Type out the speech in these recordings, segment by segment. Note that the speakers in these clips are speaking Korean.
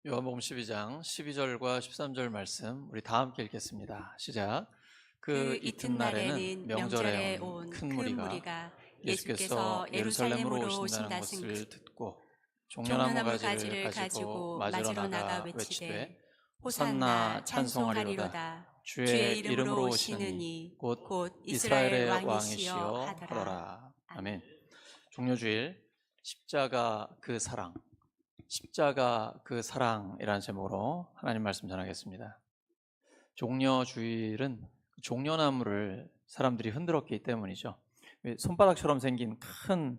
요한복음 12장 12절과 13절 말씀 우리 다 함께 읽겠습니다. 시작. 그 그 이튿날에는 이튿날에는 명절에 명절에 온 온 큰 큰 무리가 무리가 예수께서 예수께서 예루살렘으로 예루살렘으로 오신다는 오신다 것을 듣고 종려나무 종려나무 가지를 가지를 가지고 가지고 맞으러 맞으러 나가 나가 외치되 외치되 호산나 호산나 찬송하리로다. 찬송하리로다. 주의 주의 이름으로 이름으로 오시는 오시는 이 이 곧 곧 이스라엘 이스라엘의 왕이시여 왕이시여 하더라. 하더라. 아멘. 아멘. 종려주일 십자가 그 사랑, 십자가 그 사랑이라는 제목으로 하나님 말씀 전하겠습니다. 종려주일은 종려나무를 사람들이 흔들었기 때문이죠. 손바닥처럼 생긴 큰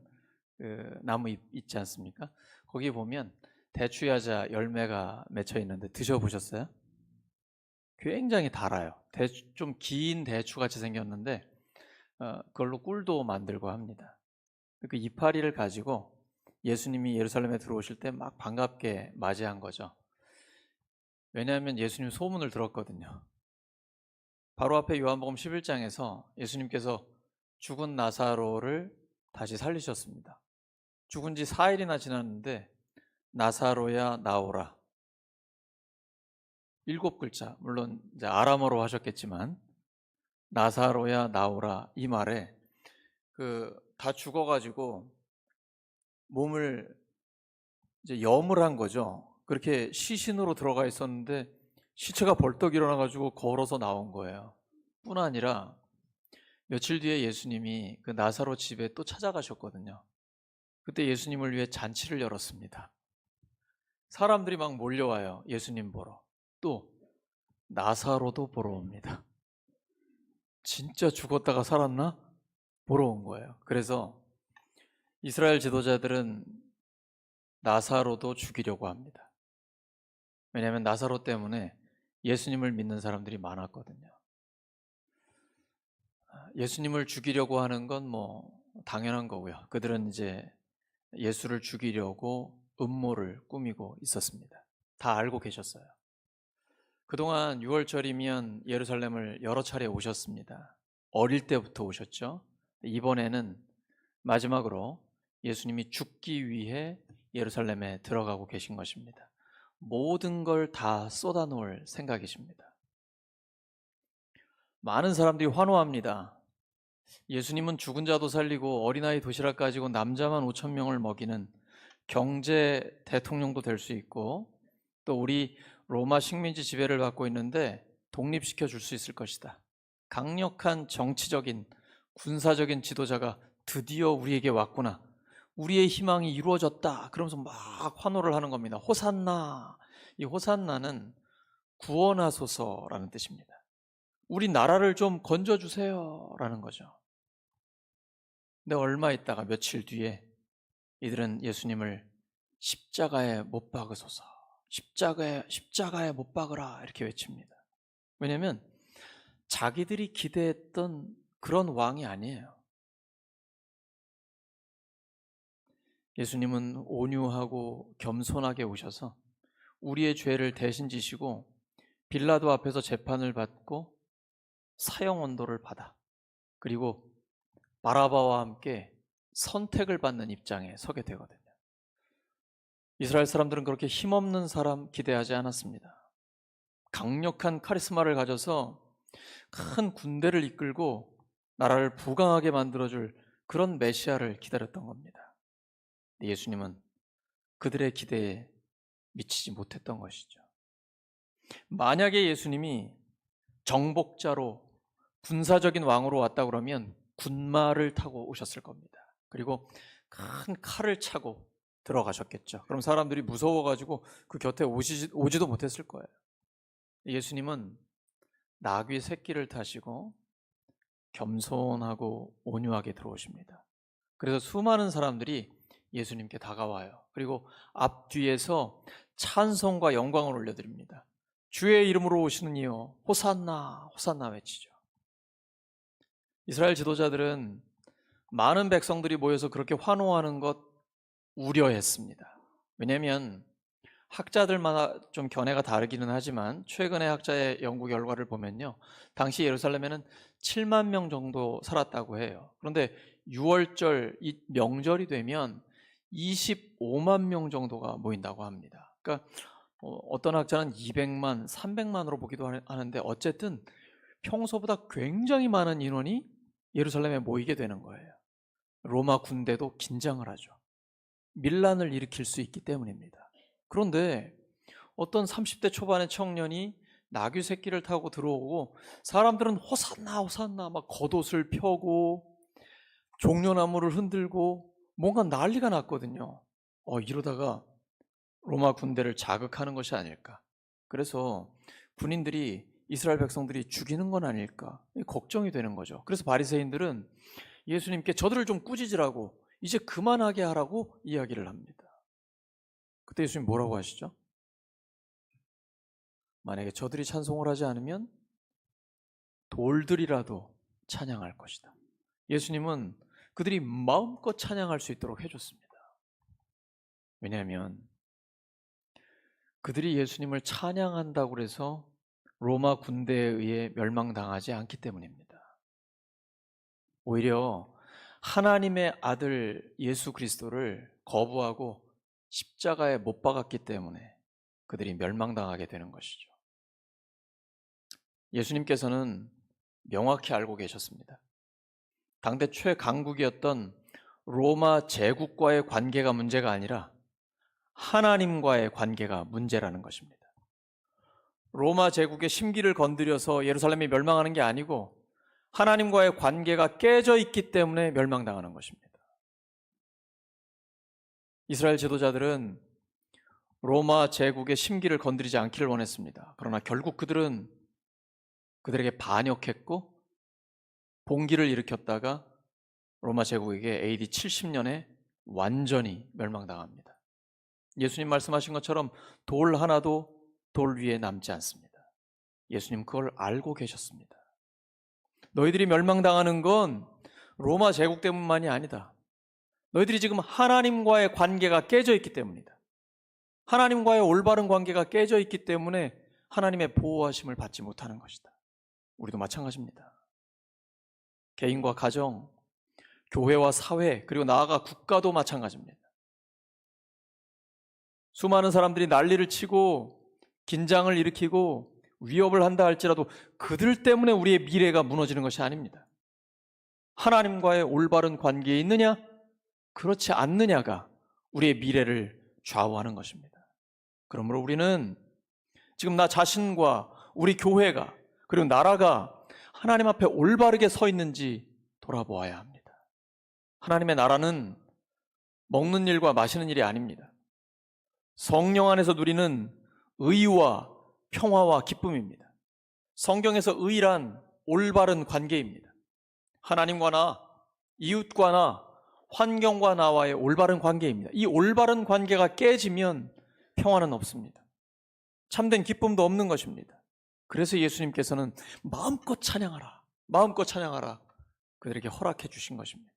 그 나무 있지 않습니까? 거기 보면 대추야자 열매가 맺혀 있는데 드셔보셨어요? 굉장히 달아요. 좀 긴 대추같이 생겼는데 그걸로 꿀도 만들고 합니다. 그 이파리를 가지고 예수님이 예루살렘에 들어오실 때 막 반갑게 맞이한 거죠. 왜냐하면 예수님 소문을 들었거든요. 바로 앞에 요한복음 11장에서 예수님께서 죽은 나사로를 다시 살리셨습니다. 죽은 지 4일이나 지났는데 나사로야 나오라. 7글자, 물론 이제 아람어로 하셨겠지만 나사로야 나오라 이 말에 다 죽어가지고 몸을 이제 염을 한 거죠. 그렇게 시신으로 들어가 있었는데 시체가 벌떡 일어나가지고 걸어서 나온 거예요. 뿐 아니라 며칠 뒤에 예수님이 그 나사로 집에 또 찾아가셨거든요. 그때 예수님을 위해 잔치를 열었습니다. 사람들이 막 몰려와요. 예수님 보러. 또 나사로도 보러 옵니다. 진짜 죽었다가 살았나? 보러 온 거예요. 그래서 이스라엘 지도자들은 나사로도 죽이려고 합니다. 왜냐하면 나사로 때문에 예수님을 믿는 사람들이 많았거든요. 예수님을 죽이려고 하는 건 뭐 당연한 거고요. 그들은 이제 예수를 죽이려고 음모를 꾸미고 있었습니다. 다 알고 계셨어요. 그동안 6월절이면 예루살렘을 여러 차례 오셨습니다. 어릴 때부터 오셨죠. 이번에는 마지막으로 예수님이 죽기 위해 예루살렘에 들어가고 계신 것입니다. 모든 걸 다 쏟아놓을 생각이십니다. 많은 사람들이 환호합니다. 예수님은 죽은 자도 살리고 어린아이 도시락 가지고 남자만 5천 명을 먹이는 경제 대통령도 될 수 있고 또 우리 로마 식민지 지배를 받고 있는데 독립시켜 줄 수 있을 것이다. 강력한 정치적인 군사적인 지도자가 드디어 우리에게 왔구나. 우리의 희망이 이루어졌다. 그러면서 막 환호를 하는 겁니다. 호산나. 이 호산나는 구원하소서라는 뜻입니다. 우리 나라를 좀 건져주세요 라는 거죠. 근데 얼마 있다가 며칠 뒤에 이들은 예수님을 십자가에 못 박으소서, 십자가에 못 박으라 이렇게 외칩니다. 왜냐하면 자기들이 기대했던 그런 왕이 아니에요. 예수님은 온유하고 겸손하게 오셔서 우리의 죄를 대신 지시고 빌라도 앞에서 재판을 받고 사형 언도를 받아 그리고 바라바와 함께 선택을 받는 입장에 서게 되거든요. 이스라엘 사람들은 그렇게 힘없는 사람 기대하지 않았습니다. 강력한 카리스마를 가져서 큰 군대를 이끌고 나라를 부강하게 만들어줄 그런 메시아를 기다렸던 겁니다. 예수님은 그들의 기대에 미치지 못했던 것이죠. 만약에 예수님이 정복자로 군사적인 왕으로 왔다 그러면 군마를 타고 오셨을 겁니다. 그리고 큰 칼을 차고 들어가셨겠죠. 그럼 사람들이 무서워가지고 그 곁에 오지도 못했을 거예요. 예수님은 나귀 새끼를 타시고 겸손하고 온유하게 들어오십니다. 그래서 수많은 사람들이 예수님께 다가와요. 그리고 앞뒤에서 찬송과 영광을 올려드립니다. 주의 이름으로 오시는 이여 호산나 호산나 외치죠. 이스라엘 지도자들은 많은 백성들이 모여서 그렇게 환호하는 것 우려했습니다. 왜냐하면 학자들마다 좀 견해가 다르기는 하지만 최근의 학자의 연구 결과를 보면요. 당시 예루살렘에는 7만 명 정도 살았다고 해요. 그런데 6월절, 이 명절이 되면 25만 명 정도가 모인다고 합니다. 그러니까 어떤 학자는 200만, 300만으로 보기도 하는데 어쨌든 평소보다 굉장히 많은 인원이 예루살렘에 모이게 되는 거예요. 로마 군대도 긴장을 하죠. 밀란을 일으킬 수 있기 때문입니다. 그런데 어떤 30대 초반의 청년이 나귀 새끼를 타고 들어오고 사람들은 호산나 호산나 막 겉옷을 펴고 종려나무를 흔들고 뭔가 난리가 났거든요. 이러다가 로마 군대를 자극하는 것이 아닐까. 그래서 군인들이 이스라엘 백성들이 죽이는 건 아닐까 걱정이 되는 거죠. 그래서 바리새인들은 예수님께 저들을 좀 꾸짖으라고 이제 그만하게 하라고 이야기를 합니다. 그때 예수님 뭐라고 하시죠? 만약에 저들이 찬송을 하지 않으면 돌들이라도 찬양할 것이다. 예수님은 그들이 마음껏 찬양할 수 있도록 해줬습니다. 왜냐하면 그들이 예수님을 찬양한다고 해서 로마 군대에 의해 멸망당하지 않기 때문입니다. 오히려 하나님의 아들 예수 그리스도를 거부하고 십자가에 못 박았기 때문에 그들이 멸망당하게 되는 것이죠. 예수님께서는 명확히 알고 계셨습니다. 당대 최강국이었던 로마 제국과의 관계가 문제가 아니라 하나님과의 관계가 문제라는 것입니다. 로마 제국의 심기를 건드려서 예루살렘이 멸망하는 게 아니고 하나님과의 관계가 깨져 있기 때문에 멸망당하는 것입니다. 이스라엘 지도자들은 로마 제국의 심기를 건드리지 않기를 원했습니다. 그러나 결국 그들은 그들에게 반역했고 봉기를 일으켰다가 로마 제국에게 AD 70년에 완전히 멸망당합니다. 예수님 말씀하신 것처럼 돌 하나도 돌 위에 남지 않습니다. 예수님 그걸 알고 계셨습니다. 너희들이 멸망당하는 건 로마 제국 때문만이 아니다. 너희들이 지금 하나님과의 관계가 깨져 있기 때문이다. 하나님과의 올바른 관계가 깨져 있기 때문에 하나님의 보호하심을 받지 못하는 것이다. 우리도 마찬가지입니다. 개인과 가정, 교회와 사회, 그리고 나아가 국가도 마찬가지입니다. 수많은 사람들이 난리를 치고 긴장을 일으키고 위협을 한다 할지라도 그들 때문에 우리의 미래가 무너지는 것이 아닙니다. 하나님과의 올바른 관계에 있느냐, 그렇지 않느냐가 우리의 미래를 좌우하는 것입니다. 그러므로 우리는 지금 나 자신과 우리 교회가 그리고 나라가 하나님 앞에 올바르게 서 있는지 돌아보아야 합니다. 하나님의 나라는 먹는 일과 마시는 일이 아닙니다. 성령 안에서 누리는 의와 평화와 기쁨입니다. 성경에서 의란 올바른 관계입니다. 하나님과 나, 이웃과 나, 환경과 나와의 올바른 관계입니다. 이 올바른 관계가 깨지면 평화는 없습니다. 참된 기쁨도 없는 것입니다. 그래서 예수님께서는 마음껏 찬양하라, 마음껏 찬양하라 그들에게 허락해 주신 것입니다.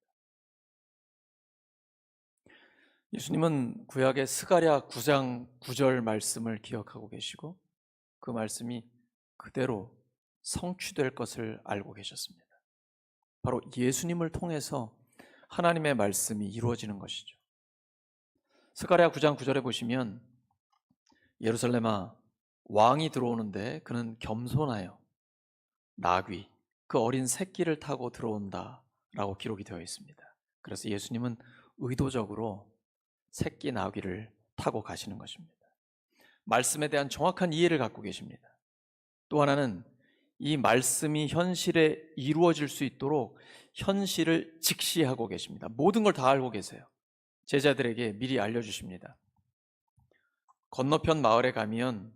예수님은 구약의 스가랴 9장 9절 말씀을 기억하고 계시고 그 말씀이 그대로 성취될 것을 알고 계셨습니다. 바로 예수님을 통해서 하나님의 말씀이 이루어지는 것이죠. 스가랴 9장 9절에 보시면 예루살렘아 왕이 들어오는데 그는 겸손하여 나귀 그 어린 새끼를 타고 들어온다 라고 기록이 되어 있습니다. 그래서 예수님은 의도적으로 새끼 나귀를 타고 가시는 것입니다. 말씀에 대한 정확한 이해를 갖고 계십니다. 또 하나는 이 말씀이 현실에 이루어질 수 있도록 현실을 직시하고 계십니다. 모든 걸 다 알고 계세요. 제자들에게 미리 알려주십니다. 건너편 마을에 가면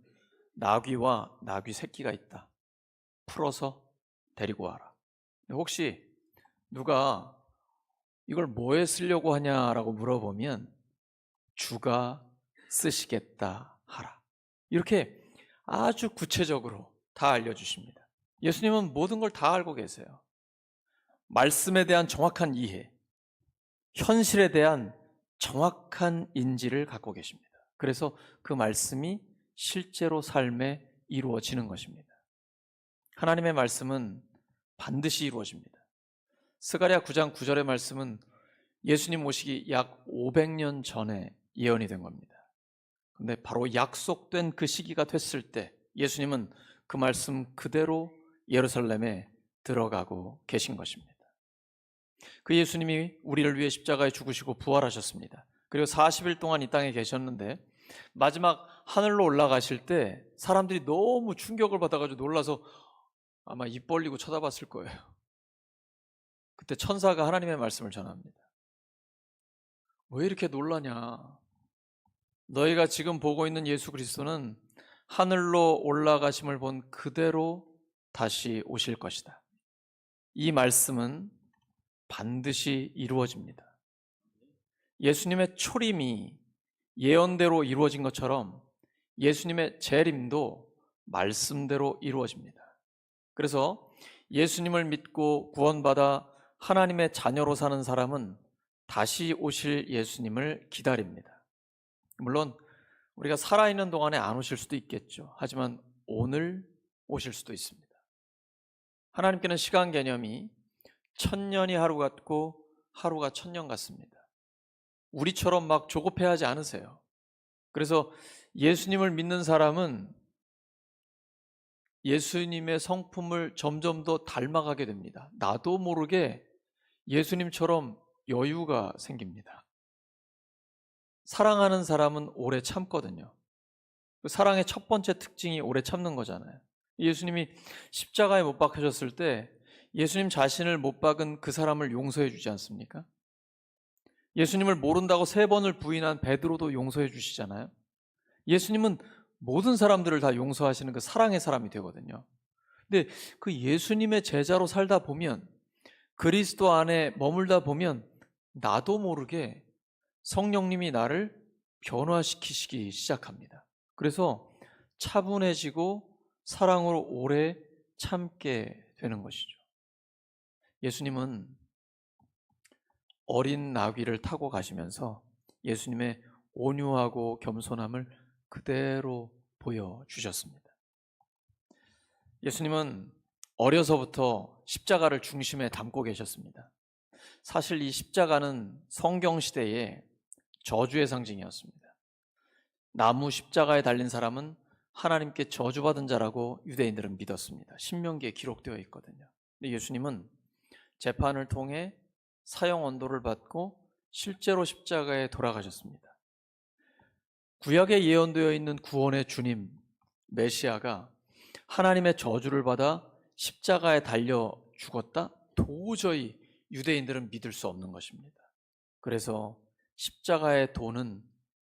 나귀와 나귀 새끼가 있다. 풀어서 데리고 와라. 혹시 누가 이걸 뭐에 쓰려고 하냐라고 물어보면 주가 쓰시겠다 하라. 이렇게 아주 구체적으로 다 알려주십니다. 예수님은 모든 걸 다 알고 계세요. 말씀에 대한 정확한 이해, 현실에 대한 정확한 인지를 갖고 계십니다. 그래서 그 말씀이 실제로 삶에 이루어지는 것입니다. 하나님의 말씀은 반드시 이루어집니다. 스가랴 9장 9절의 말씀은 예수님 오시기 약 500년 전에 예언이 된 겁니다. 근데 바로 약속된 그 시기가 됐을 때 예수님은 그 말씀 그대로 예루살렘에 들어가고 계신 것입니다. 그 예수님이 우리를 위해 십자가에 죽으시고 부활하셨습니다. 그리고 40일 동안 이 땅에 계셨는데 마지막 하늘로 올라가실 때 사람들이 너무 충격을 받아가지고 놀라서 아마 입 벌리고 쳐다봤을 거예요. 그때 천사가 하나님의 말씀을 전합니다. 왜 이렇게 놀라냐? 너희가 지금 보고 있는 예수 그리스도는 하늘로 올라가심을 본 그대로 다시 오실 것이다. 이 말씀은 반드시 이루어집니다. 예수님의 초림이 예언대로 이루어진 것처럼 예수님의 재림도 말씀대로 이루어집니다. 그래서 예수님을 믿고 구원받아 하나님의 자녀로 사는 사람은 다시 오실 예수님을 기다립니다. 물론 우리가 살아있는 동안에 안 오실 수도 있겠죠. 하지만 오늘 오실 수도 있습니다. 하나님께는 시간 개념이 1000년이 하루 같고 하루가 1000년 같습니다. 우리처럼 막 조급해하지 않으세요. 그래서 예수님을 믿는 사람은 예수님의 성품을 점점 더 닮아가게 됩니다. 나도 모르게 예수님처럼 여유가 생깁니다. 사랑하는 사람은 오래 참거든요. 사랑의 첫 번째 특징이 오래 참는 거잖아요. 예수님이 십자가에 못 박히셨을 때 예수님 자신을 못 박은 그 사람을 용서해 주지 않습니까? 예수님을 모른다고 3번을 부인한 베드로도 용서해 주시잖아요. 예수님은 모든 사람들을 다 용서하시는 그 사랑의 사람이 되거든요. 근데 그 예수님의 제자로 살다 보면, 그리스도 안에 머물다 보면 나도 모르게 성령님이 나를 변화시키시기 시작합니다. 그래서 차분해지고 사랑으로 오래 참게 되는 것이죠. 예수님은 어린 나귀를 타고 가시면서 예수님의 온유하고 겸손함을 그대로 보여주셨습니다. 예수님은 어려서부터 십자가를 중심에 담고 계셨습니다. 사실 이 십자가는 성경시대의 저주의 상징이었습니다. 나무 십자가에 달린 사람은 하나님께 저주받은 자라고 유대인들은 믿었습니다. 신명기에 기록되어 있거든요. 근데 예수님은 재판을 통해 사형 언도를 받고 실제로 십자가에 돌아가셨습니다. 구약에 예언되어 있는 구원의 주님 메시아가 하나님의 저주를 받아 십자가에 달려 죽었다? 도저히 유대인들은 믿을 수 없는 것입니다. 그래서 십자가의 도는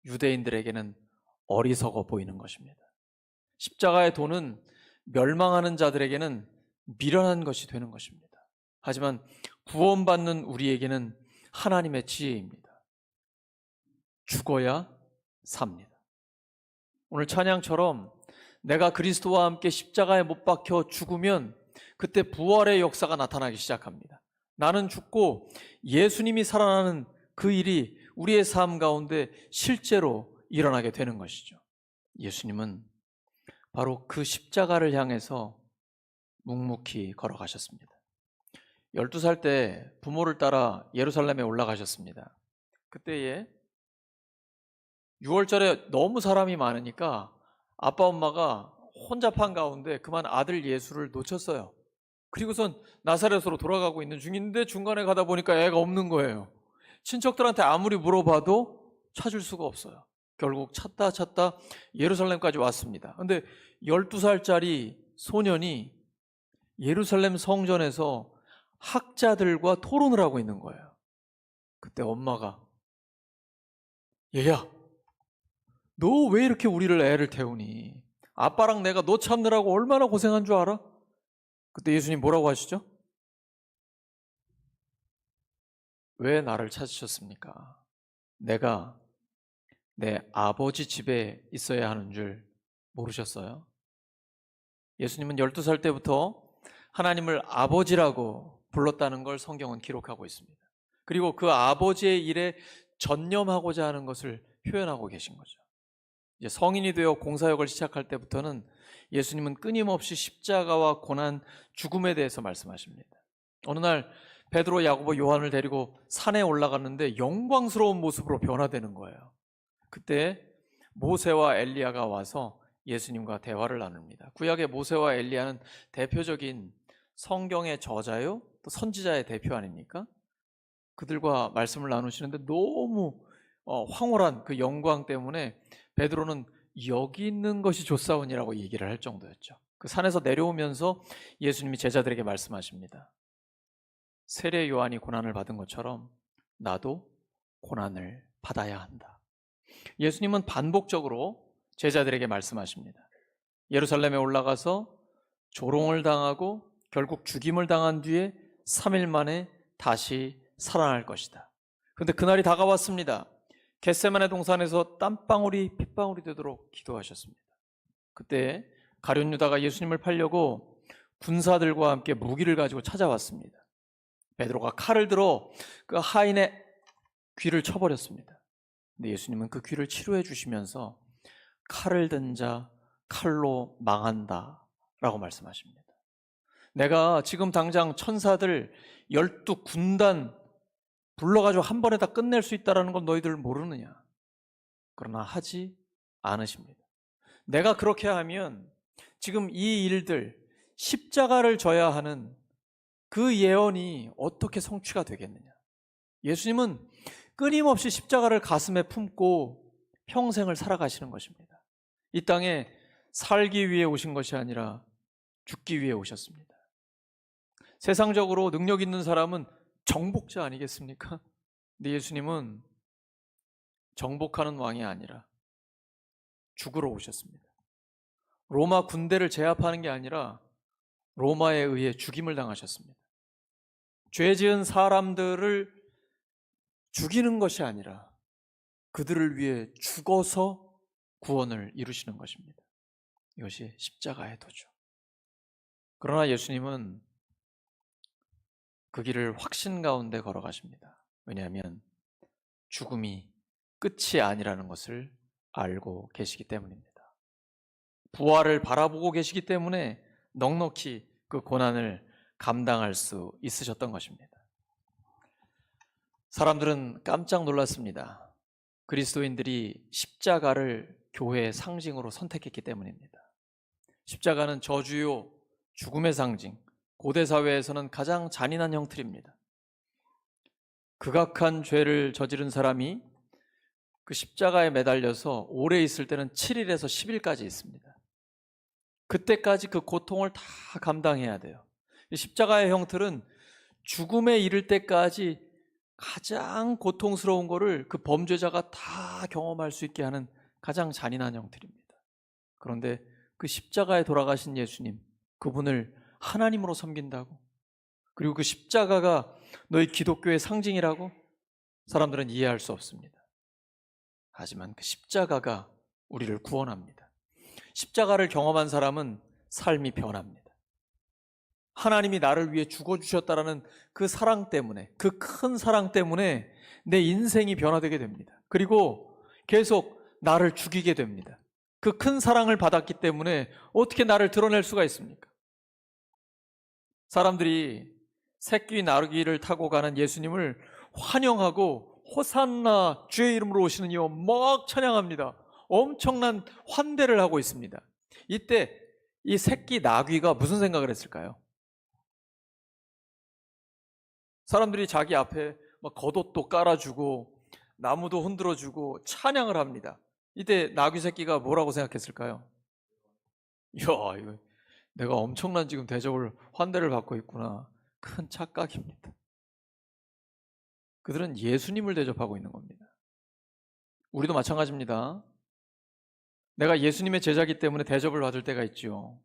유대인들에게는 어리석어 보이는 것입니다. 십자가의 도는 멸망하는 자들에게는 미련한 것이 되는 것입니다. 하지만 구원받는 우리에게는 하나님의 지혜입니다. 죽어야 삽니다. 오늘 찬양처럼 내가 그리스도와 함께 십자가에 못 박혀 죽으면 그때 부활의 역사가 나타나기 시작합니다. 나는 죽고 예수님이 살아나는 그 일이 우리의 삶 가운데 실제로 일어나게 되는 것이죠. 예수님은 바로 그 십자가를 향해서 묵묵히 걸어가셨습니다. 12살 때 부모를 따라 예루살렘에 올라가셨습니다. 그때에 6월절에 너무 사람이 많으니까 아빠 엄마가 혼잡한 가운데 그만 아들 예수를 놓쳤어요. 그리고선 나사렛으로 돌아가고 있는 중인데 중간에 가다 보니까 애가 없는 거예요. 친척들한테 아무리 물어봐도 찾을 수가 없어요. 결국 찾다 예루살렘까지 왔습니다. 근데 12살짜리 소년이 예루살렘 성전에서 학자들과 토론을 하고 있는 거예요. 그때 엄마가 얘야, 너 왜 이렇게 우리를 애를 태우니? 아빠랑 내가 너 찾느라고 얼마나 고생한 줄 알아? 그때 예수님 뭐라고 하시죠? 왜 나를 찾으셨습니까? 내가 내 아버지 집에 있어야 하는 줄 모르셨어요? 예수님은 12살 때부터 하나님을 아버지라고 불렀다는 걸 성경은 기록하고 있습니다. 그리고 그 아버지의 일에 전념하고자 하는 것을 표현하고 계신 거죠. 이제 성인이 되어 공사역을 시작할 때부터는 예수님은 끊임없이 십자가와 고난, 죽음에 대해서 말씀하십니다. 어느 날 베드로, 야고보, 요한을 데리고 산에 올라갔는데 영광스러운 모습으로 변화되는 거예요. 그때 모세와 엘리야가 와서 예수님과 대화를 나눕니다. 구약의 모세와 엘리야는 대표적인 성경의 저자요, 또 선지자의 대표 아닙니까? 그들과 말씀을 나누시는데 너무 황홀한 그 영광 때문에 베드로는 여기 있는 것이 좋사오니라고 얘기를 할 정도였죠. 그 산에서 내려오면서 예수님이 제자들에게 말씀하십니다. 세례 요한이 고난을 받은 것처럼 나도 고난을 받아야 한다. 예수님은 반복적으로 제자들에게 말씀하십니다. 예루살렘에 올라가서 조롱을 당하고 결국 죽임을 당한 뒤에 3일 만에 다시 살아날 것이다. 그런데 그날이 다가왔습니다. 겟세마네 동산에서 땀방울이 핏방울이 되도록 기도하셨습니다. 그때 가룟 유다가 예수님을 팔려고 군사들과 함께 무기를 가지고 찾아왔습니다. 베드로가 칼을 들어 그 하인의 귀를 쳐버렸습니다. 근데 예수님은 그 귀를 치료해 주시면서 칼을 든 자 칼로 망한다 라고 말씀하십니다. 내가 지금 당장 천사들 12군단 불러가지고 한 번에 다 끝낼 수 있다는 건 너희들 모르느냐? 그러나 하지 않으십니다. 내가 그렇게 하면 지금 이 일들, 십자가를 져야 하는 그 예언이 어떻게 성취가 되겠느냐? 예수님은 끊임없이 십자가를 가슴에 품고 평생을 살아가시는 것입니다. 이 땅에 살기 위해 오신 것이 아니라 죽기 위해 오셨습니다. 세상적으로 능력 있는 사람은 정복자 아니겠습니까? 근데 예수님은 정복하는 왕이 아니라 죽으러 오셨습니다. 로마 군대를 제압하는 게 아니라 로마에 의해 죽임을 당하셨습니다. 죄 지은 사람들을 죽이는 것이 아니라 그들을 위해 죽어서 구원을 이루시는 것입니다. 이것이 십자가의 도죠. 그러나 예수님은 그 길을 확신 가운데 걸어가십니다. 왜냐하면 죽음이 끝이 아니라는 것을 알고 계시기 때문입니다. 부활을 바라보고 계시기 때문에 넉넉히 그 고난을 감당할 수 있으셨던 것입니다. 사람들은 깜짝 놀랐습니다. 그리스도인들이 십자가를 교회의 상징으로 선택했기 때문입니다. 십자가는 저주요, 죽음의 상징, 고대 사회에서는 가장 잔인한 형틀입니다. 극악한 죄를 저지른 사람이 그 십자가에 매달려서 오래 있을 때는 7일에서 10일까지 있습니다. 그때까지 그 고통을 다 감당해야 돼요. 십자가의 형틀은 죽음에 이를 때까지 가장 고통스러운 거를 그 범죄자가 다 경험할 수 있게 하는 가장 잔인한 형틀입니다. 그런데 그 십자가에 돌아가신 예수님, 그분을 하나님으로 섬긴다고, 그리고 그 십자가가 너희 기독교의 상징이라고 사람들은 이해할 수 없습니다. 하지만 그 십자가가 우리를 구원합니다. 십자가를 경험한 사람은 삶이 변합니다. 하나님이 나를 위해 죽어주셨다라는 그 사랑 때문에, 그 큰 사랑 때문에 내 인생이 변화되게 됩니다. 그리고 계속 나를 죽이게 됩니다. 그 큰 사랑을 받았기 때문에 어떻게 나를 드러낼 수가 있습니까? 사람들이 새끼 나귀를 타고 가는 예수님을 환영하고 호산나 주의 이름으로 오시는 이여 막 찬양합니다. 엄청난 환대를 하고 있습니다. 이때 이 새끼 나귀가 무슨 생각을 했을까요? 사람들이 자기 앞에 막 겉옷도 깔아주고 나무도 흔들어주고 찬양을 합니다. 이때 나귀 새끼가 뭐라고 생각했을까요? 이야, 이거 내가 엄청난 지금 대접을, 환대를 받고 있구나. 큰 착각입니다. 그들은 예수님을 대접하고 있는 겁니다. 우리도 마찬가지입니다. 내가 예수님의 제자이기 때문에 대접을 받을 때가 있죠.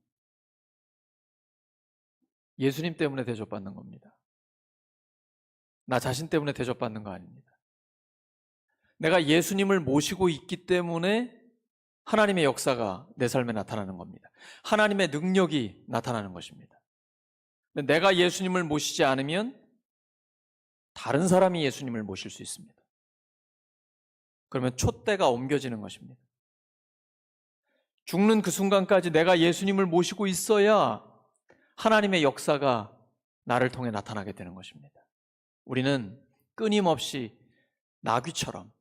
예수님 때문에 대접받는 겁니다. 나 자신 때문에 대접받는 거 아닙니다. 내가 예수님을 모시고 있기 때문에 하나님의 역사가 내 삶에 나타나는 겁니다. 하나님의 능력이 나타나는 것입니다. 내가 예수님을 모시지 않으면 다른 사람이 예수님을 모실 수 있습니다. 그러면 촛대가 옮겨지는 것입니다. 죽는 그 순간까지 내가 예수님을 모시고 있어야 하나님의 역사가 나를 통해 나타나게 되는 것입니다. 우리는 끊임없이 나귀처럼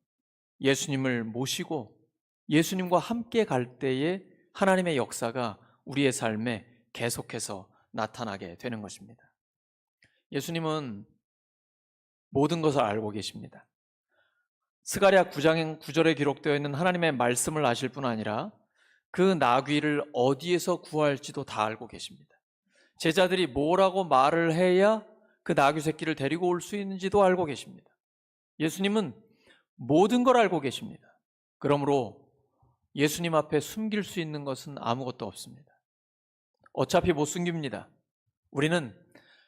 예수님을 모시고 예수님과 함께 갈 때에 하나님의 역사가 우리의 삶에 계속해서 나타나게 되는 것입니다. 예수님은 모든 것을 알고 계십니다. 스가랴 9장 9절에 기록되어 있는 하나님의 말씀을 아실 뿐 아니라 그 나귀를 어디에서 구할지도 다 알고 계십니다. 제자들이 뭐라고 말을 해야 그 나귀 새끼를 데리고 올 수 있는지도 알고 계십니다. 예수님은 모든 걸 알고 계십니다. 그러므로 예수님 앞에 숨길 수 있는 것은 아무것도 없습니다. 어차피 못 숨깁니다. 우리는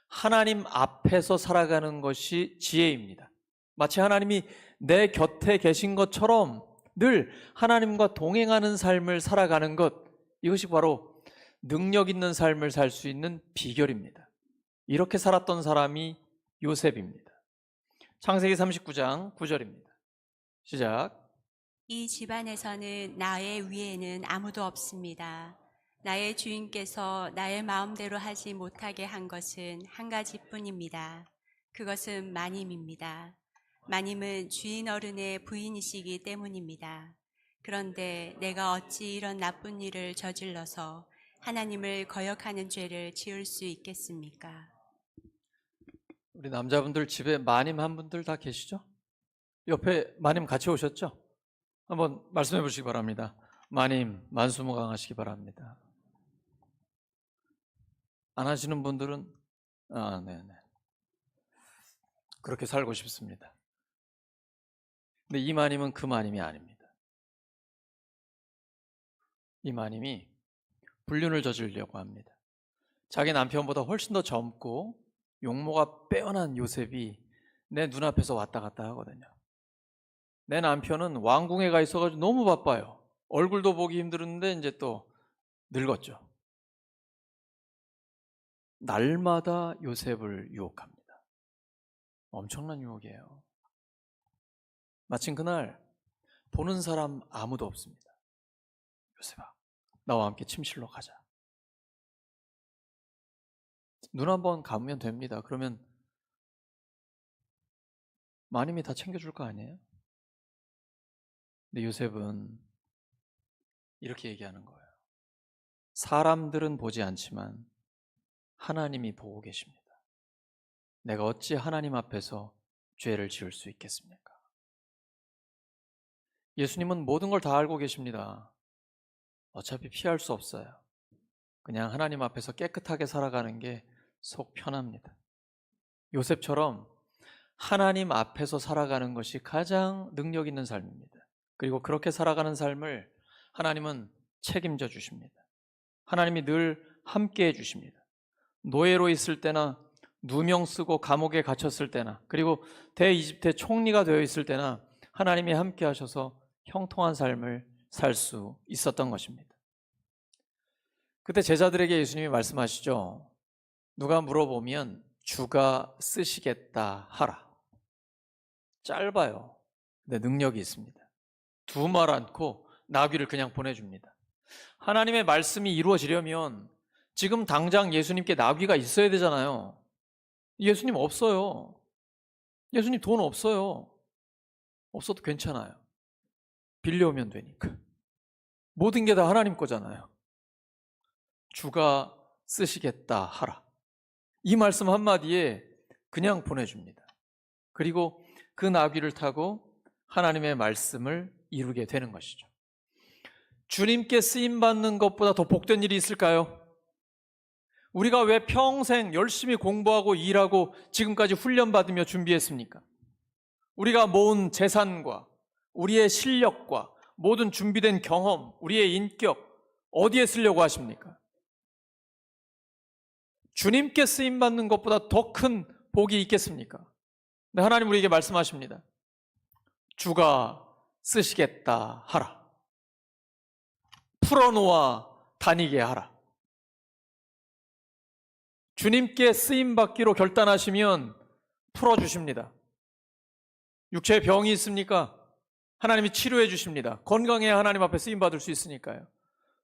하나님 앞에서 살아가는 것이 지혜입니다. 마치 하나님이 내 곁에 계신 것처럼 늘 하나님과 동행하는 삶을 살아가는 것, 이것이 바로 능력 있는 삶을 살 수 있는 비결입니다. 이렇게 살았던 사람이 요셉입니다. 창세기 39장 9절입니다. 시작. 이 집안에서는 나의 위에는 아무도 없습니다. 나의 주인께서 나의 마음대로 하지 못하게 한 것은 한 가지뿐입니다. 그것은 마님입니다. 마님은 주인 어른의 부인이시기 때문입니다. 그런데 내가 어찌 이런 나쁜 일을 저질러서 하나님을 거역하는 죄를 지을 수 있겠습니까? 우리 남자분들 집에 마님 한 분들 다 계시죠? 옆에 마님 같이 오셨죠? 한번 말씀해 보시기 바랍니다. 마님 만수무강하시기 바랍니다. 안 하시는 분들은 네네, 그렇게 살고 싶습니다. 근데 이 마님은 그 마님이 아닙니다. 이 마님이 불륜을 저지르려고 합니다. 자기 남편보다 훨씬 더 젊고 용모가 빼어난 요셉이 내 눈앞에서 왔다 갔다 하거든요. 내 남편은 왕궁에 가 있어가지고 너무 바빠요. 얼굴도 보기 힘들었는데 이제 또 늙었죠. 날마다 요셉을 유혹합니다. 엄청난 유혹이에요. 마침 그날 보는 사람 아무도 없습니다. 요셉아, 나와 함께 침실로 가자. 눈 한번 감으면 됩니다. 그러면 마님이 다 챙겨줄 거 아니에요? 근데 요셉은 이렇게 얘기하는 거예요. 사람들은 보지 않지만 하나님이 보고 계십니다. 내가 어찌 하나님 앞에서 죄를 지을 수 있겠습니까? 예수님은 모든 걸 다 알고 계십니다. 어차피 피할 수 없어요. 그냥 하나님 앞에서 깨끗하게 살아가는 게 속 편합니다. 요셉처럼 하나님 앞에서 살아가는 것이 가장 능력 있는 삶입니다. 그리고 그렇게 살아가는 삶을 하나님은 책임져 주십니다. 하나님이 늘 함께 해 주십니다. 노예로 있을 때나 누명 쓰고 감옥에 갇혔을 때나 그리고 대이집트의 총리가 되어 있을 때나 하나님이 함께 하셔서 형통한 삶을 살 수 있었던 것입니다. 그때 제자들에게 예수님이 말씀하시죠. 누가 물어보면 주가 쓰시겠다 하라. 짧아요. 근데 능력이 있습니다. 두 말 않고 나귀를 그냥 보내줍니다. 하나님의 말씀이 이루어지려면 지금 당장 예수님께 나귀가 있어야 되잖아요. 예수님 없어요. 예수님 돈 없어요. 없어도 괜찮아요. 빌려오면 되니까. 모든 게 다 하나님 거잖아요. 주가 쓰시겠다 하라. 이 말씀 한마디에 그냥 보내줍니다. 그리고 그 나귀를 타고 하나님의 말씀을 이루게 되는 것이죠. 주님께 쓰임받는 것보다 더 복된 일이 있을까요? 우리가 왜 평생 열심히 공부하고 일하고 지금까지 훈련받으며 준비했습니까? 우리가 모은 재산과 우리의 실력과 모든 준비된 경험, 우리의 인격 어디에 쓰려고 하십니까? 주님께 쓰임받는 것보다 더 큰 복이 있겠습니까? 근데 하나님 우리에게 말씀하십니다. 주가 쓰시겠다 하라. 풀어놓아 다니게 하라. 주님께 쓰임받기로 결단하시면 풀어주십니다. 육체에 병이 있습니까? 하나님이 치료해 주십니다. 건강해야 하나님 앞에 쓰임받을 수 있으니까요.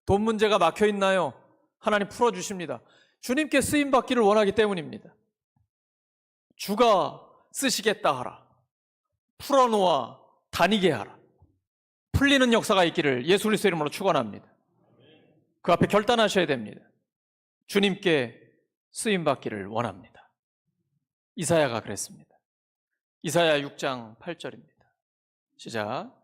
돈 문제가 막혀 있나요? 하나님 풀어주십니다. 주님께 쓰임받기를 원하기 때문입니다. 주가 쓰시겠다 하라. 풀어놓아 다니게 하라. 풀리는 역사가 있기를 예수 그리스도 이름으로 축원합니다. 그 앞에 결단하셔야 됩니다. 주님께 쓰임 받기를 원합니다. 이사야가 그랬습니다. 이사야 6장 8절입니다. 시작.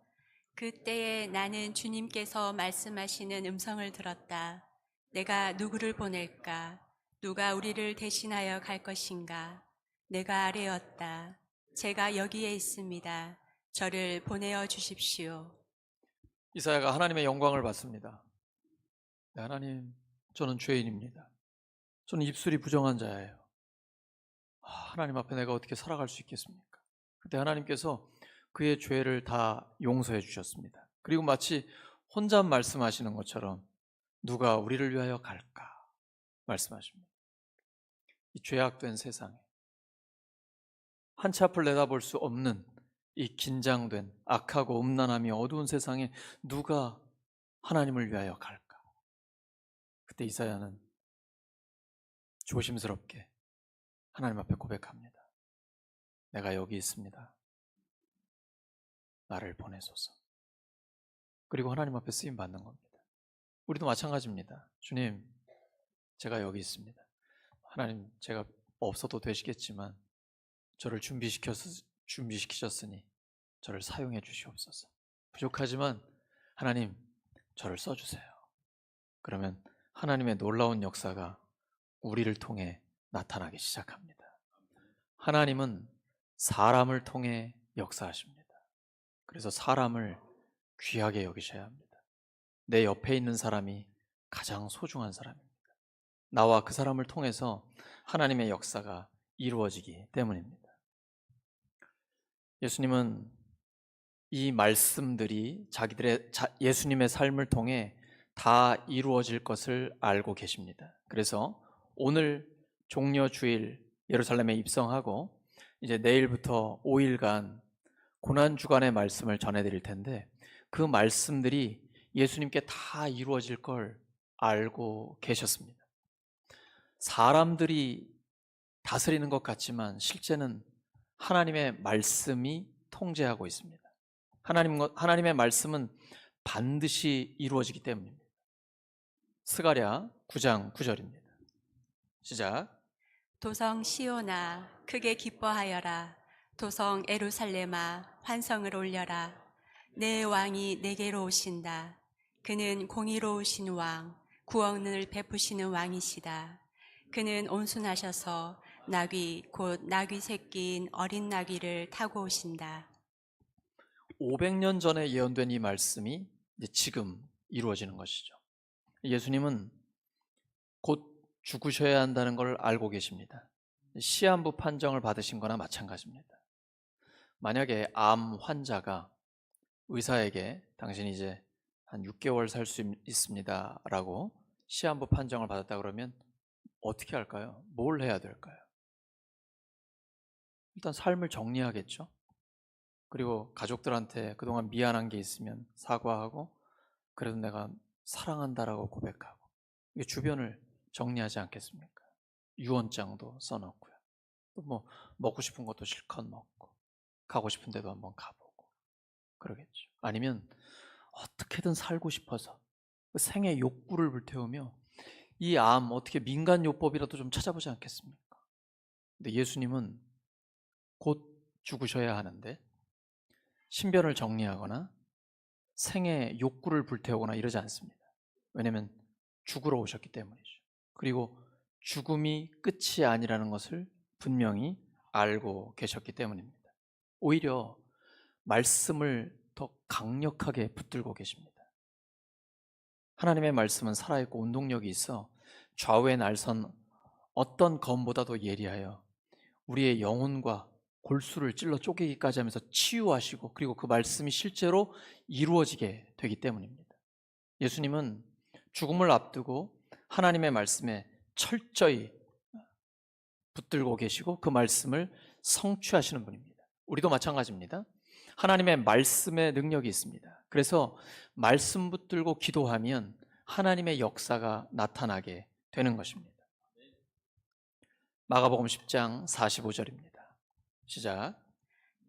그때에 나는 주님께서 말씀하시는 음성을 들었다. 내가 누구를 보낼까? 누가 우리를 대신하여 갈 것인가? 내가 아뢰었다. 제가 여기에 있습니다. 저를 보내어 주십시오. 이사야가 하나님의 영광을 받습니다. 네, 하나님, 저는 죄인입니다. 저는 입술이 부정한 자예요. 하나님 앞에 내가 어떻게 살아갈 수 있겠습니까? 그때 하나님께서 그의 죄를 다 용서해 주셨습니다. 그리고 마치 혼자 말씀하시는 것처럼 누가 우리를 위하여 갈까 말씀하십니다. 이 죄악된 세상에 한치 앞을 내다볼 수 없는 이 긴장된 악하고 음란함이 어두운 세상에 누가 하나님을 위하여 갈까? 그때 이사야는 조심스럽게 하나님 앞에 고백합니다. 내가 여기 있습니다. 나를 보내소서. 그리고 하나님 앞에 쓰임 받는 겁니다. 우리도 마찬가지입니다. 주님, 제가 여기 있습니다. 하나님, 제가 없어도 되시겠지만 저를 준비시키셨으니 저를 사용해 주시옵소서. 부족하지만 하나님, 저를 써주세요. 그러면 하나님의 놀라운 역사가 우리를 통해 나타나기 시작합니다. 하나님은 사람을 통해 역사하십니다. 그래서 사람을 귀하게 여기셔야 합니다. 내 옆에 있는 사람이 가장 소중한 사람입니다. 나와 그 사람을 통해서 하나님의 역사가 이루어지기 때문입니다. 예수님은 이 말씀들이 예수님의 삶을 통해 다 이루어질 것을 알고 계십니다. 그래서 오늘 종려 주일 예루살렘에 입성하고 이제 내일부터 5일간 고난 주간의 말씀을 전해드릴 텐데 그 말씀들이 예수님께 다 이루어질 걸 알고 계셨습니다. 사람들이 다스리는 것 같지만 실제는 하나님의 말씀이 통제하고 있습니다. 하나님의 말씀은 반드시 이루어지기 때문입니다. 스가랴 9장 9절입니다. 시작. 도성 시온아 크게 기뻐하여라. 도성 에루살렘아 환성을 올려라. 내 왕이 내게로 오신다. 그는 공의로우신 왕, 구원을 베푸시는 왕이시다. 그는 온순하셔서 나귀 곧 나귀 새끼인 어린 나귀를 타고 오신다. 500년 전에 예언된 이 말씀이 이제 지금 이루어지는 것이죠. 예수님은 곧 죽으셔야 한다는 걸 알고 계십니다. 시한부 판정을 받으신 거나 마찬가지입니다. 만약에 암 환자가 의사에게 당신이 이제 한 6개월 살 수 있습니다 라고 시한부 판정을 받았다 그러면 어떻게 할까요? 뭘 해야 될까요? 일단 삶을 정리하겠죠. 그리고 가족들한테 그동안 미안한 게 있으면 사과하고 그래도 내가 사랑한다라고 고백하고 이게 주변을 정리하지 않겠습니까? 유언장도 써놓고요. 또 뭐 먹고 싶은 것도 실컷 먹고 가고 싶은 데도 한번 가보고 그러겠죠. 아니면 어떻게든 살고 싶어서 생의 욕구를 불태우며 이 암 어떻게 민간요법이라도 좀 찾아보지 않겠습니까? 근데 예수님은 곧 죽으셔야 하는데 신변을 정리하거나 생의 욕구를 불태우거나 이러지 않습니다. 왜냐하면 죽으러 오셨기 때문이죠. 그리고 죽음이 끝이 아니라는 것을 분명히 알고 계셨기 때문입니다. 오히려 말씀을 더 강력하게 붙들고 계십니다. 하나님의 말씀은 살아있고 운동력이 있어 좌우의 날선 어떤 검보다도 예리하여 우리의 영혼과 골수를 찔러 쪼개기까지 하면서 치유하시고 그리고 그 말씀이 실제로 이루어지게 되기 때문입니다. 예수님은 죽음을 앞두고 하나님의 말씀에 철저히 붙들고 계시고 그 말씀을 성취하시는 분입니다. 우리도 마찬가지입니다. 하나님의 말씀에 능력이 있습니다. 그래서 말씀 붙들고 기도하면 하나님의 역사가 나타나게 되는 것입니다. 마가복음 10장 45절입니다. 시작.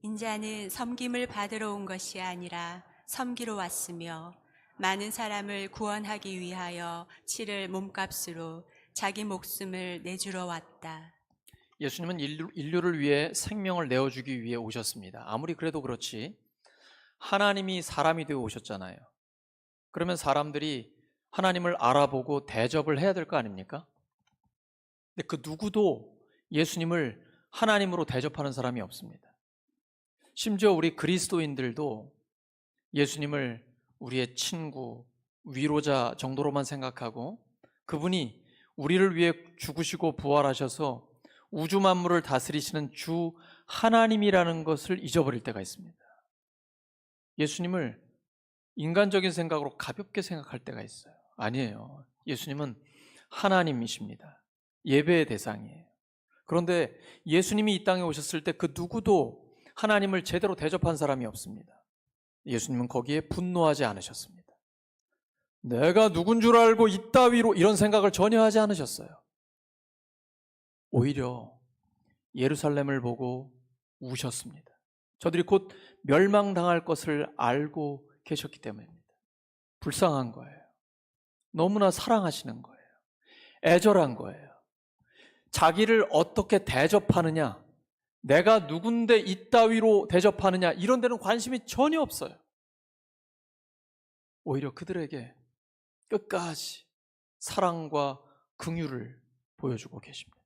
인자는 섬김을 받으러 온 것이 아니라 섬기러 왔으며 많은 사람을 구원하기 위하여 치를 몸값으로 자기 목숨을 내주러 왔다. 예수님은 인류를 위해 생명을 내어주기 위해 오셨습니다. 아무리 그래도 그렇지 하나님이 사람이 되어 오셨잖아요. 그러면 사람들이 하나님을 알아보고 대접을 해야 될 거 아닙니까? 근데 그 누구도 예수님을 하나님으로 대접하는 사람이 없습니다. 심지어 우리 그리스도인들도 예수님을 우리의 친구, 위로자 정도로만 생각하고 그분이 우리를 위해 죽으시고 부활하셔서 우주 만물을 다스리시는 주 하나님이라는 것을 잊어버릴 때가 있습니다. 예수님을 인간적인 생각으로 가볍게 생각할 때가 있어요. 아니에요. 예수님은 하나님이십니다. 예배의 대상이에요. 그런데 예수님이 이 땅에 오셨을 때 그 누구도 하나님을 제대로 대접한 사람이 없습니다. 예수님은 거기에 분노하지 않으셨습니다. 내가 누군 줄 알고 이따위로 이런 생각을 전혀 하지 않으셨어요. 오히려 예루살렘을 보고 우셨습니다. 저들이 곧 멸망당할 것을 알고 계셨기 때문입니다. 불쌍한 거예요. 너무나 사랑하시는 거예요. 애절한 거예요. 자기를 어떻게 대접하느냐, 내가 누군데 이따위로 대접하느냐 이런 데는 관심이 전혀 없어요. 오히려 그들에게 끝까지 사랑과 긍휼을 보여주고 계십니다.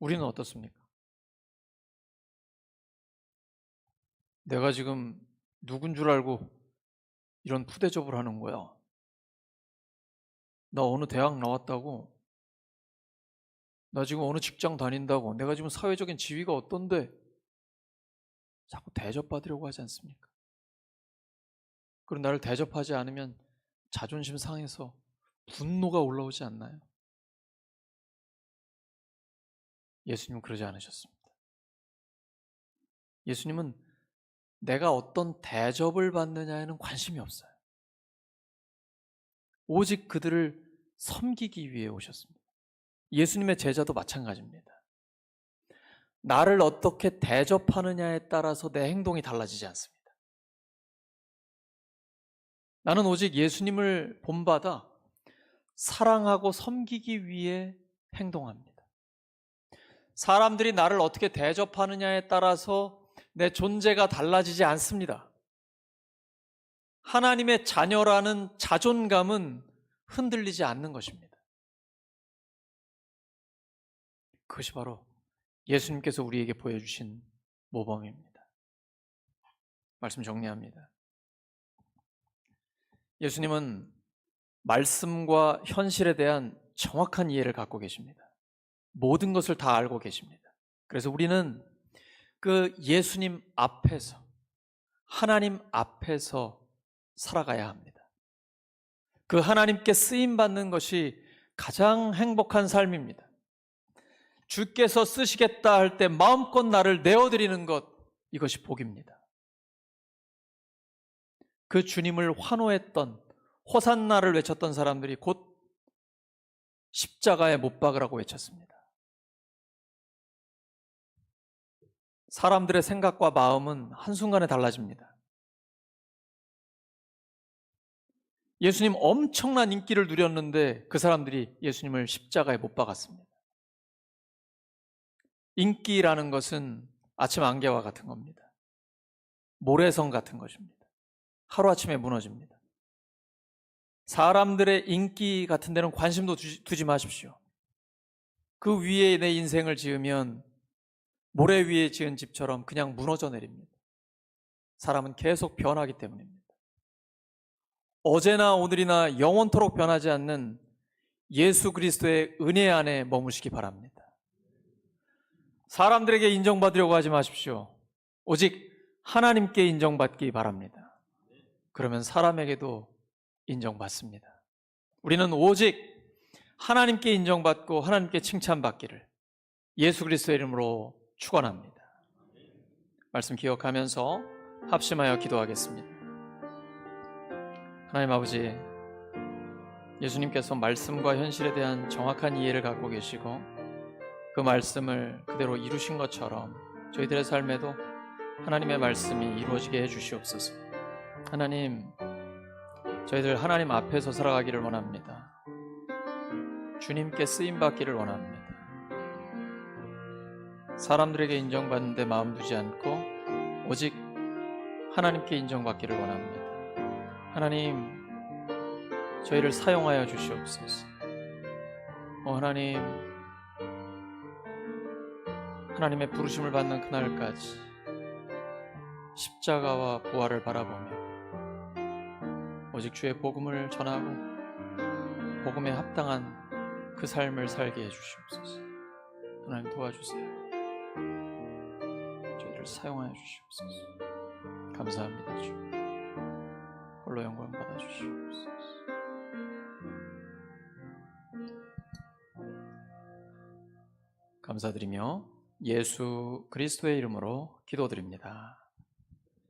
우리는 어떻습니까? 내가 지금 누군 줄 알고 이런 푸대접을 하는 거야. 나 어느 대학 나왔다고, 나 지금 어느 직장 다닌다고, 내가 지금 사회적인 지위가 어떤데 자꾸 대접받으려고 하지 않습니까? 그리고 나를 대접하지 않으면 자존심 상해서 분노가 올라오지 않나요? 예수님은 그러지 않으셨습니다. 예수님은 내가 어떤 대접을 받느냐에는 관심이 없어요. 오직 그들을 섬기기 위해 오셨습니다. 예수님의 제자도 마찬가지입니다. 나를 어떻게 대접하느냐에 따라서 내 행동이 달라지지 않습니다. 나는 오직 예수님을 본받아 사랑하고 섬기기 위해 행동합니다. 사람들이 나를 어떻게 대접하느냐에 따라서 내 존재가 달라지지 않습니다. 하나님의 자녀라는 자존감은 흔들리지 않는 것입니다. 그것이 바로 예수님께서 우리에게 보여주신 모범입니다. 말씀 정리합니다. 예수님은 말씀과 현실에 대한 정확한 이해를 갖고 계십니다. 모든 것을 다 알고 계십니다. 그래서 우리는 그 예수님 앞에서, 하나님 앞에서 살아가야 합니다. 그 하나님께 쓰임받는 것이 가장 행복한 삶입니다. 주께서 쓰시겠다 할 때 마음껏 나를 내어드리는 것, 이것이 복입니다. 그 주님을 환호했던, 호산나를 외쳤던 사람들이 곧 십자가에 못 박으라고 외쳤습니다. 사람들의 생각과 마음은 한순간에 달라집니다. 예수님 엄청난 인기를 누렸는데 그 사람들이 예수님을 십자가에 못 박았습니다. 인기라는 것은 아침 안개와 같은 겁니다. 모래성 같은 것입니다. 하루아침에 무너집니다. 사람들의 인기 같은 데는 관심도 두지 마십시오. 그 위에 내 인생을 지으면 모래 위에 지은 집처럼 그냥 무너져 내립니다. 사람은 계속 변하기 때문입니다. 어제나 오늘이나 영원토록 변하지 않는 예수 그리스도의 은혜 안에 머무시기 바랍니다. 사람들에게 인정받으려고 하지 마십시오. 오직 하나님께 인정받기 바랍니다. 그러면 사람에게도 인정받습니다. 우리는 오직 하나님께 인정받고 하나님께 칭찬받기를 예수 그리스도의 이름으로 축원합니다. 말씀 기억하면서 합심하여 기도하겠습니다. 하나님 아버지, 예수님께서 말씀과 현실에 대한 정확한 이해를 갖고 계시고 그 말씀을 그대로 이루신 것처럼 저희들의 삶에도 하나님의 말씀이 이루어지게 해주시옵소서. 하나님, 저희들 하나님 앞에서 살아가기를 원합니다. 주님께 쓰임받기를 원합니다. 사람들에게 인정받는 데 마음 두지 않고 오직 하나님께 인정받기를 원합니다. 하나님, 저희를 사용하여 주시옵소서. 하나님, 하나님의 부르심을 받는 그날까지 십자가와 부활을 바라보며 오직 주의 복음을 전하고 복음에 합당한 그 삶을 살게 해주시옵소서. 하나님 도와주세요. 저희를 사용하여 주시옵소서. 감사합니다. 주 홀로 영광 받아주시옵소서. 감사드리며 예수 그리스도의 이름으로 기도드립니다.